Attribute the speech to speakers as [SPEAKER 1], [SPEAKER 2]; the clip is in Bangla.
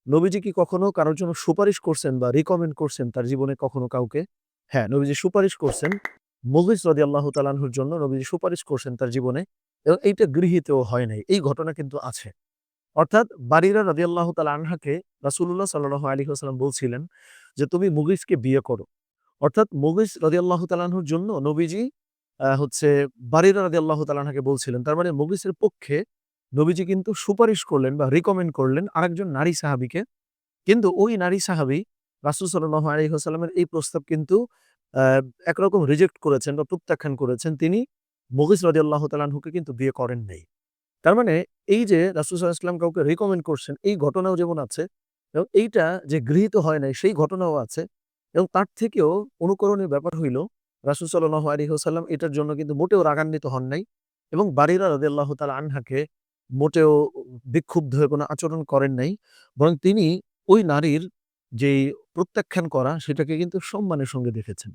[SPEAKER 1] নবীজি কি কখনো কারোর জন্য সুপারিশ করছেন বা রিকমেন্ড করছেন তার জীবনে কখনো কাউকে? হ্যাঁ, নবীজি সুপারিশ করছেন। মুগিস রাদিয়াল্লাহু তাআলা আনহুর জন্য নবীজি সুপারিশ করছেন তার জীবনে এবং এইটা গৃহীতও হয় নাই। এই ঘটনা কিন্তু আছে। অর্থাৎ বারিরা রাদিয়াল্লাহু তাআলা আনহাকে রাসূলুল্লাহ সাল্লাল্লাহু আলাইহি ওয়াসাল্লাম বলছিলেন যে, "তুমি মুগিসকে বিয়ে করো।" অর্থাৎ মুগিস রাদিয়াল্লাহু তাআলা আনহুর জন্য নবীজি হচ্ছে বারিরা রাদিয়াল্লাহু তাআলা আনহাকে বলছিলেন। তার মানে মুগিসের পক্ষে নবীজি কিন্তু সুপারিশ করলেন বা রিকমেন্ড করলেন আরেকজন নারী সাহাবীকে। কিন্তু ওই নারী সাহাবী রাসূল সাল্লাল্লাহু আলাইহি ওয়াসাল্লামের এই প্রস্তাব কিন্তু আ একরকম রিজেক্ট করেছেন বা প্রত্যাখ্যান করেছেন। তিনি মুগিস রাদিয়াল্লাহু তাআলা আনহুকে কিন্তু বিয়ে করেন নাই। তার মানে এই যে রাসূল সাল্লাল্লাহু আলাইহি ওয়াসাল্লাম কাউকে রিকমেন্ড করছেন, এই ঘটনাও যেমন আছে এবং এইটা যে গৃহীত হয় নাই সেই ঘটনাও আছে এবং তার থেকেও অনুকরণীয় ব্যাপার হইল রাসূল সাল্লাল্লাহু আলাইহি ওয়াসাল্লাম এটার জন্য কিন্তু মোটেও রাগান্বিত হন নাই এবং বারিরা রাদিয়াল্লাহু তাআলা আনহাকে মোটেও বিক্ষুব্ধ হয়ে কোনো আচরণ করেন নাই। বরং তিনি ওই নারীর যেই প্রত্যাখ্যান করা সেটাকে কিন্তু সম্মানের সঙ্গে দেখেছেন।